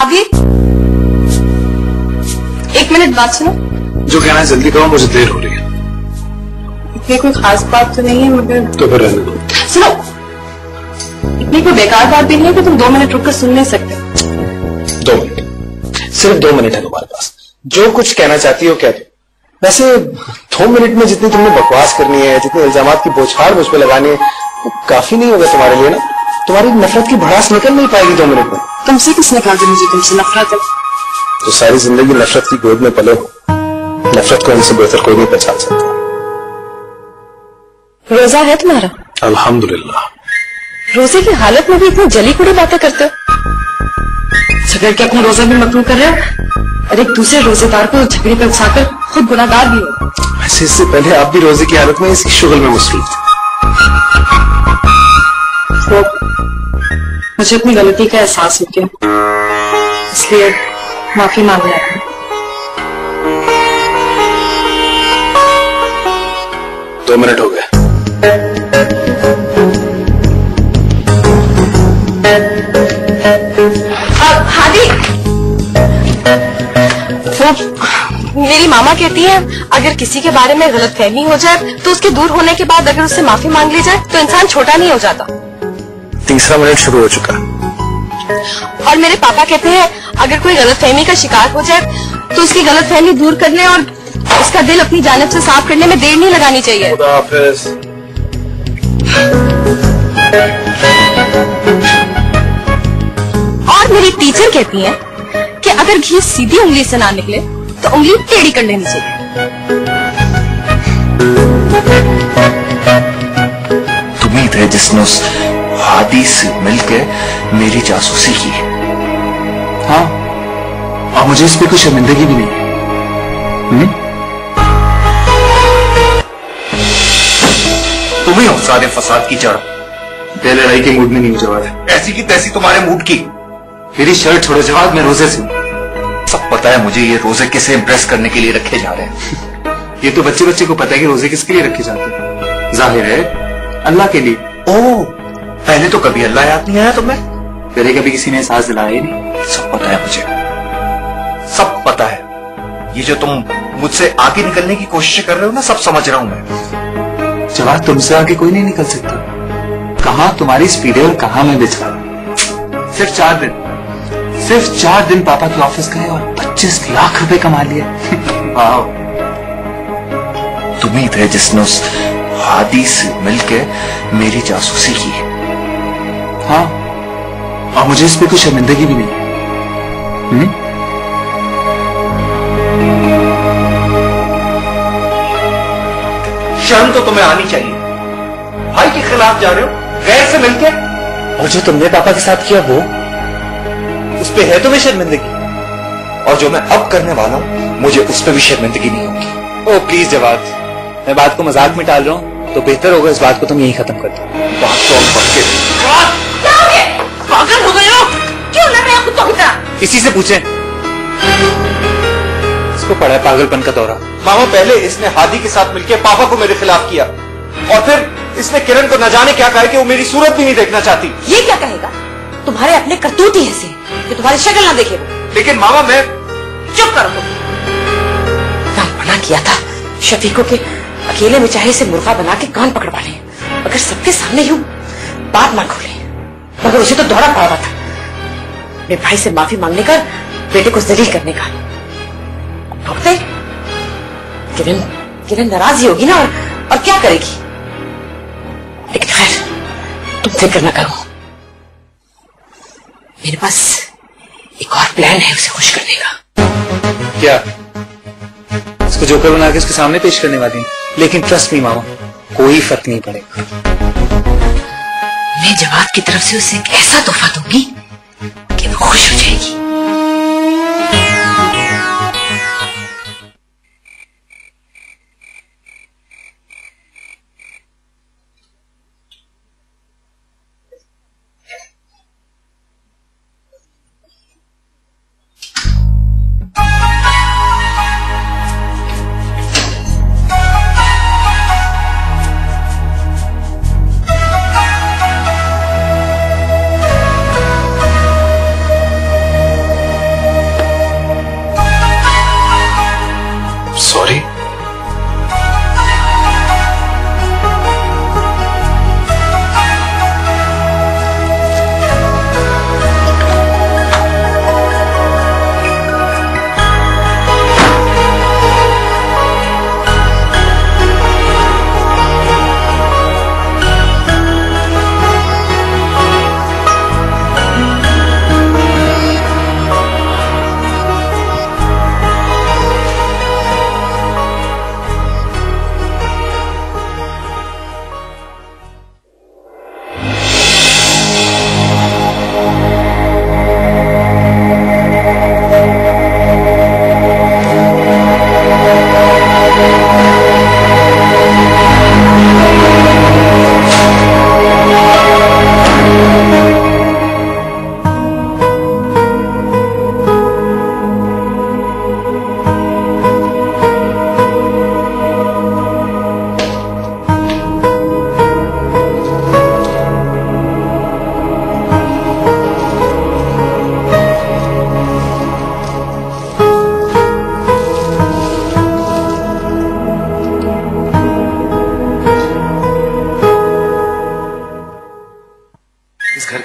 अभी एक मिनट बात सुनो। जो कहना है जल्दी करो, मुझे देर हो रही है। इतनी कोई खास बात तो नहीं है मगर। तो फिर रहने दो। सुनो, इतनी कोई बेकार बात भी नहीं है कि तुम 2 मिनट रुक कर सुन नहीं सकते। 2 मिनट, सिर्फ 2 मिनट है तुम्हारे पास। जो कुछ कहना चाहती हो कह दो। वैसे 2 मिनट में जितनी तुमने बकवास करनी है, जितने इल्जामात की बौछार मुझ पर लगानी है, वो काफी नहीं होगा तुम्हारे लिए ना। तुम्हारी नफरत की भड़ास निकल नहीं पाएगी 2 मिनट में। तुमसे किसने कहा कि मुझे तुमसे नफरत है? तो सारी जिंदगी नफरत की गोद में पले हो, नफरत को इनसे बेहतर कोई नहीं पहचान सकता। रोजा है तुम्हारा? अल्हम्दुलिल्लाह। रोजे की हालत में भी इतनी जली कुड़ी बातें करते हो। झगड़ के अपना रोजा भी मकरूह कर रहे हो और एक दूसरे रोजेदार को झगड़े पर उकसाकर खुद गुनाहगार भी हो। वैसे इससे पहले आप भी रोजे की हालत में इसी शुगल में मसरूफ थे। तो मुझे अपनी गलती का एहसास हो गया, इसलिए माफी मांग रहा हूं। 2 मिनट हो गए। हादी, मेरी मामा कहती है अगर किसी के बारे में गलतफहमी हो जाए तो उसके दूर होने के बाद अगर उससे माफी मांग ली जाए तो इंसान छोटा नहीं हो जाता। 3रा मिनट शुरू हो चुका। और मेरे पापा कहते हैं अगर कोई गलतफहमी का शिकार हो जाए तो उसकी गलतफहमी दूर करने और उसका दिल अपनी जानिब से साफ करने में देर नहीं लगानी चाहिए। खुदा हाफिज। और मेरी टीचर कहती है कि अगर घी सीधी उंगली से ना निकले तो उंगली टेढ़ी कर लेनी चाहिए। तुम्ही थे जिसने उस हादी से मिलकर मेरी जासूसी की। हाँ, और मुझे इस पे कोई शर्मिंदगी भी नहीं। तुम्ही हो सारे फसाद की जड़। पहले लड़ाई के मूड में नहीं जवाब। ऐसी की तैसी तुम्हारे मूड की। मेरी शर्ट छोड़ो जवाब, मैं रोजे से हूं। सब पता है मुझे ये रोजे किसे इम्प्रेस करने के लिए रखे जा रहे हैं। ये तो बच्चे बच्चे को पता है कि रोजे किसके लिए रखे जाते हैं। जाहिर है अल्लाह के लिए। ओह, पहले तो कभी अल्लाह याद नहीं आया तुम्हें? पहले कभी किसी ने एहसास दिलाया ही नहीं। सब पता है मुझे, सब पता है। ये जो तुम मुझसे आगे निकलने की कोशिश कर रहे हो ना, सब समझ रहा हूं मैं। जवाब तुमसे आगे कोई नहीं निकल सकता। कहां तुम्हारी स्पीड है और कहां मैं बेचारा। सिर्फ 4 दिन, सिर्फ 4 दिन पापा के ऑफिस गए और 25 लाख रुपए कमा लिए। वाह। तुम्ही थे जिसने उस हादी से मिलकर मेरी जासूसी की। हाँ, और मुझे इस पे कोई शर्मिंदगी भी नहीं। शर्म तो तुम्हें आनी चाहिए। भाई के खिलाफ जा रहे हो गैर से मिलके। और जो तुमने पापा के साथ किया वो, उस पे है तुम्हें शर्मिंदगी, और जो मैं अब करने वाला हूं मुझे उस पे भी शर्मिंदगी नहीं होगी। ओ प्लीज जवाब, मैं बात को मजाक में टाल रहा हूं, तो बेहतर होगा इस बात को तुम यही खत्म कर दो। बात तो हम पक्के। पागल हो गए हो? क्यों लड़ रहे हो कुत्तों की तरह? इसी से पूछें। इसको पड़ा है पागलपन का दौरा। मामा, पहले इसने हादी के साथ मिलकर पापा को मेरे खिलाफ किया, और फिर इसने किरण को न जाने क्या कहा कि वो मेरी सूरत भी नहीं देखना चाहती। ये क्या कहेगा? तुम्हारे अपने करतूत ही ऐसे हैं कि तुम्हारी शक्ल ना देखे वो। लेकिन मामा मैं। चुप करो तुम। मैं मना किया था शफीको के अकेले में चाहे से मुर्गा बना के कान पकड़वा ले, अगर सबके सामने यूं बात ना खोले, मगर उसे तो दौरा पड़ा था मेरे भाई से माफी मांगने का, बेटे को जलील करने का। भुगते किरण नाराज ही होगी ना, और क्या करेगी। लेकिन खैर तुम फिक्र ना करो, मेरे पास एक और प्लान है उसे खुश करने का। क्या? इसको जोकर बना के उसके सामने पेश करने वाली? लेकिन ट्रस्ट मी मामा, कोई फर्क नहीं पड़ेगा। मैं जवाब की तरफ से उसे एक ऐसा तोहफा दूंगी कि वो खुश हो जाएगी।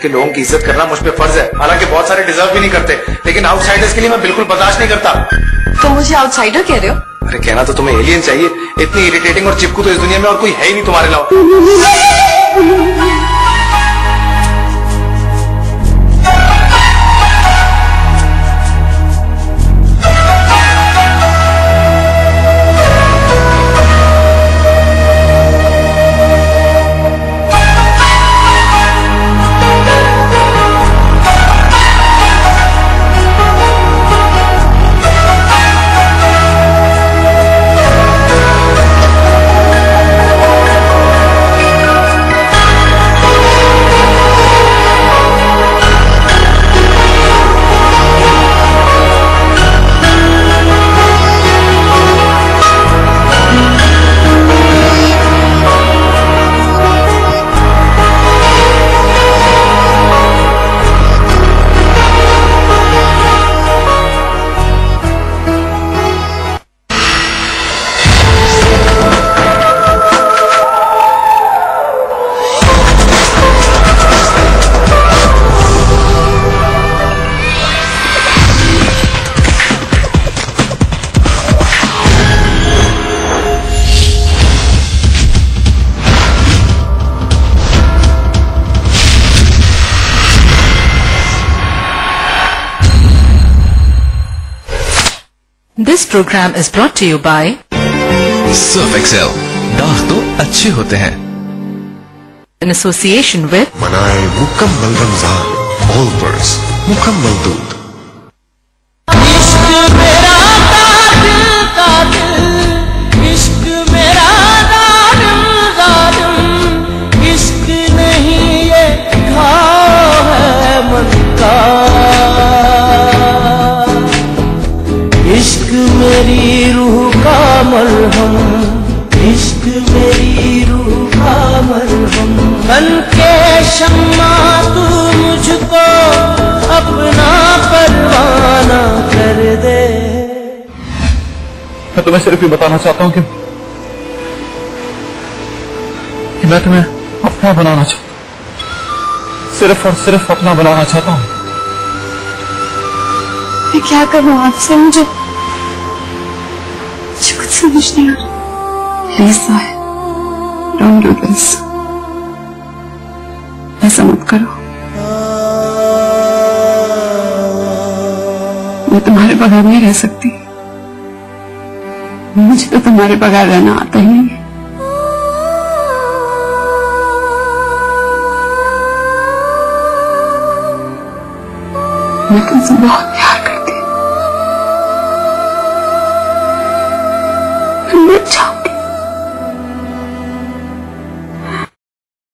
के लोगों की इज्जत करना मुझ पे फर्ज है, हालांकि बहुत सारे डिजर्व भी नहीं करते, लेकिन आउटसाइडर्स के लिए मैं बिल्कुल बर्दाश्त नहीं करता। तो मुझे आउटसाइडर कह रहे हो? अरे कहना तो तुम्हें एलियन चाहिए, इतनी इरिटेटिंग और चिपकू तो इस दुनिया में और कोई है ही नहीं तुम्हारे अलावा। This program is brought to you by Surf Excel. दाग तो अच्छे होते हैं। in association with मनाए मुकम्मल रमजान, ऑल पर्स मुकम्मल दूध। इश्क मेरी रूह का मरहम, इश्क मेरी रूह का मरहम, बन के शम्मा तू मुझको अपना परवाना कर दे। मैं तुम्हें सिर्फ ये बताना चाहता हूँ कि मैं तुम्हें अपना बनाना चाहता, सिर्फ और सिर्फ अपना बनाना चाहता हूँ। मैं क्या करूँ आपसे, मुझे कुछ समझ नहीं आ रहा। प्लीज डोंट डू दिस, ऐसा मत करो। मैं तुम्हारे बगैर नहीं रह सकती, मुझे तो तुम्हारे बगैर रहना आता ही नहीं है। मैं तुमसे बहुत प्यार करती हूँ। मत जाओ।